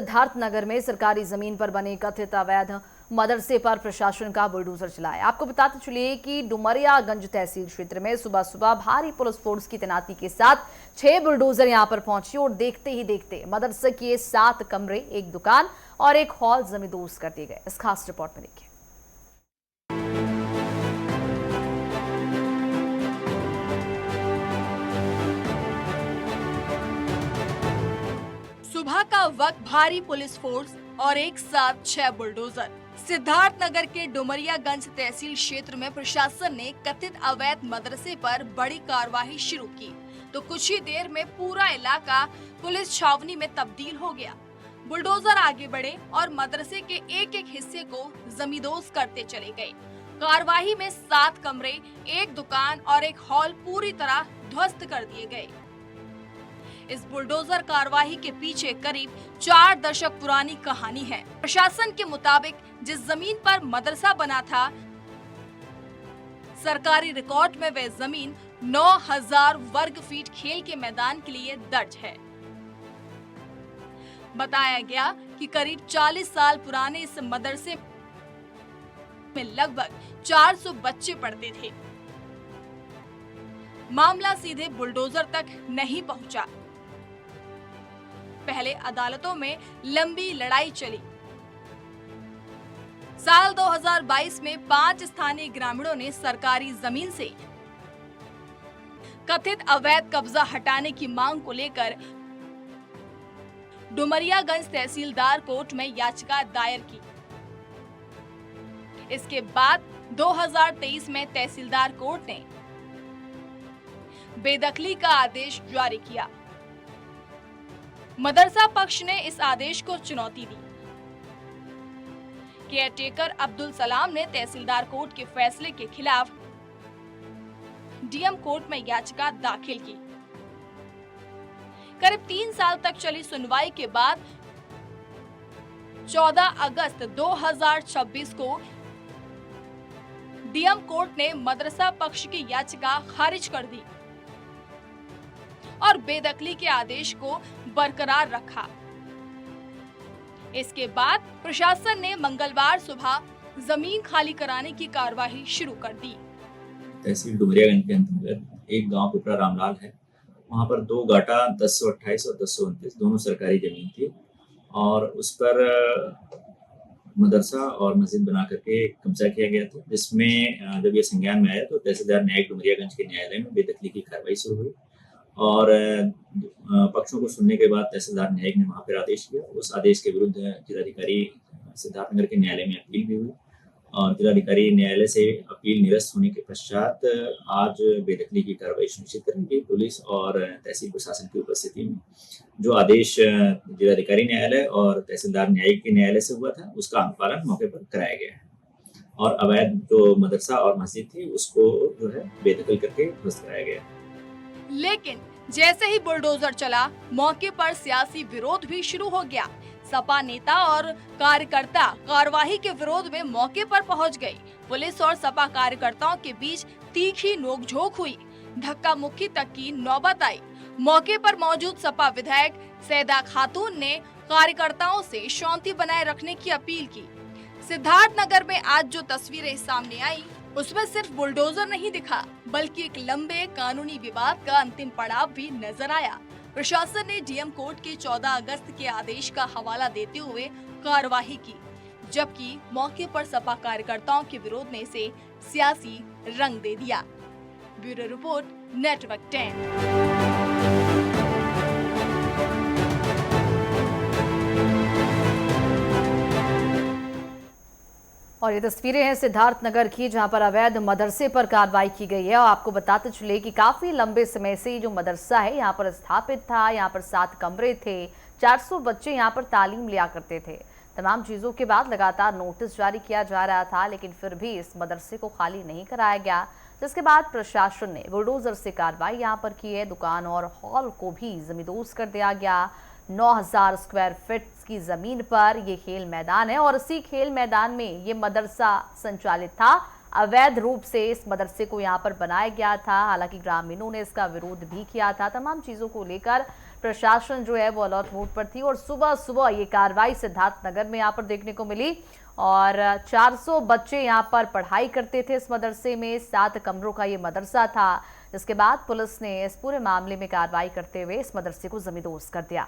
सिद्धार्थनगर में सरकारी जमीन पर बने कथित अवैध मदरसे पर प्रशासन का बुलडोजर चलाया। आपको बताते चलिए कि डुमरियागंज तहसील क्षेत्र में सुबह सुबह भारी पुलिस फोर्स की तैनाती के साथ 6 बुलडोजर यहां पर पहुंचे और देखते ही देखते मदरसे के 7 कमरे, एक दुकान और एक हॉल जमींदोज कर दिए गए। इस खास रिपोर्ट में देखिए। सुबह का वक्त भारी पुलिस फोर्स और एक साथ 6 बुलडोजर। सिद्धार्थनगर के डुमरियागंज तहसील क्षेत्र में प्रशासन ने कथित अवैध मदरसे पर बड़ी कार्रवाई शुरू की तो कुछ ही देर में पूरा इलाका पुलिस छावनी में तब्दील हो गया। बुलडोजर आगे बढ़े और मदरसे के एक एक हिस्से को जमींदोज करते चले गए। कार्रवाई में 7 कमरे, एक दुकान और एक हॉल पूरी तरह ध्वस्त कर दिए गए। इस बुलडोजर कार्रवाई के पीछे करीब 4 दशक पुरानी कहानी है। प्रशासन के मुताबिक जिस जमीन पर मदरसा बना था, सरकारी रिकॉर्ड में वह जमीन 9000 वर्ग फीट खेल के मैदान के लिए दर्ज है। बताया गया कि करीब 40 साल पुराने इस मदरसे में लगभग 400 बच्चे पढ़ते थे। मामला सीधे बुलडोजर तक नहीं पहुंचा। पहले अदालतों में लंबी लड़ाई चली। साल 2022 में 5 स्थानीय ग्रामीणों ने सरकारी जमीन से कथित अवैध कब्जा हटाने की मांग को लेकर डुमरियागंज तहसीलदार कोर्ट में याचिका दायर की। इसके बाद 2023 में तहसीलदार कोर्ट ने बेदखली का आदेश जारी किया। मदरसा पक्ष ने इस आदेश को चुनौती दी। केयरटेकर अब्दुल सलाम ने तहसीलदार कोर्ट के फैसले के खिलाफ डीएम कोर्ट में याचिका दाखिल की। करीब 3 साल तक चली सुनवाई के बाद 14 अगस्त 2026 को डीएम कोर्ट ने मदरसा पक्ष की याचिका खारिज कर दी और बेदखली के आदेश को बरकरार रखा। इसके बाद प्रशासन ने मंगलवार सुबह जमीन खाली कराने की कार्रवाई शुरू कर दी। तहसील डुमरियागंज के अंतर्गत एक गांव पिपरा रामलाल है। वहां पर 2 गाटा 1028 और 1029 दोनों सरकारी जमीन थी और उस पर मदरसा और मस्जिद बना करके कब्जा किया गया था, जिसमें जब यह संज्ञान में आया तो तहसीलदार न्यायिक डुमरियागंज के न्यायालय में बेदखली की कार्रवाई शुरू हुई और पक्षों को सुनने के बाद तहसीलदार न्यायिक ने वहां पर आदेश दिया। उस आदेश के विरुद्ध जिलाधिकारी सिद्धार्थनगर के न्यायालय में अपील भी हुई और जिलाधिकारी न्यायालय से अपील निरस्त होने के पश्चात आज बेदखली की कार्रवाई सुनिश्चित करने की पुलिस और तहसील प्रशासन की उपस्थिति में जो आदेश जिलाधिकारी न्यायालय और तहसीलदार न्यायिक के न्यायालय से हुआ था उसका अनुपालन मौके पर कराया गया है और अवैध जो मदरसा और मस्जिद थी उसको जो है बेदखल करके ध्वस्त कराया गया है। लेकिन जैसे ही बुलडोजर चला, मौके पर सियासी विरोध भी शुरू हो गया। सपा नेता और कार्यकर्ता कार्रवाई के विरोध में मौके पर पहुंच गए। पुलिस और सपा कार्यकर्ताओं के बीच तीखी नोकझोंक हुई, धक्का मुक्की तक की नौबत आई। मौके पर मौजूद सपा विधायक सैदा खातून ने कार्यकर्ताओं से शांति बनाए रखने की अपील की। सिद्धार्थनगर में आज जो तस्वीरें सामने आई उसमें सिर्फ बुलडोजर नहीं दिखा, बल्कि एक लंबे कानूनी विवाद का अंतिम पड़ाव भी नजर आया। प्रशासन ने डीएम कोर्ट के 14 अगस्त के आदेश का हवाला देते हुए कार्रवाई की, जबकि मौके पर सपा कार्यकर्ताओं के विरोध ने इसे सियासी रंग दे दिया। Bureau report, network 10। और ये तस्वीरें हैं सिद्धार्थनगर की, जहां पर अवैध मदरसे पर कार्रवाई की गई है। और आपको बताते चले कि काफी लंबे समय से जो मदरसा है यहाँ पर स्थापित था। यहाँ पर 7 कमरे थे, 400 बच्चे यहाँ पर तालीम लिया करते थे। तमाम चीजों के बाद लगातार नोटिस जारी किया जा रहा था, लेकिन फिर भी इस मदरसे को खाली नहीं कराया गया, जिसके बाद प्रशासन ने बुलडोजर से कार्रवाई यहाँ पर की है। दुकान और हॉल को भी जमींदोज कर दिया गया। 9000 स्क्वायर फीट की जमीन पर ये खेल मैदान है और इसी खेल मैदान में ये मदरसा संचालित था। अवैध रूप से इस मदरसे को यहाँ पर बनाया गया था। हालांकि ग्रामीणों ने इसका विरोध भी किया था। तमाम चीजों को लेकर प्रशासन जो है वो अलर्ट मोड पर थी और सुबह सुबह ये कार्रवाई सिद्धार्थनगर में यहाँ पर देखने को मिली। और 400 बच्चे यहाँ पर पढ़ाई करते थे इस मदरसे में, 7 कमरों का ये मदरसा था। जिसके बाद पुलिस ने इस पूरे मामले में कार्रवाई करते हुए इस मदरसे को जमींदोज कर दिया।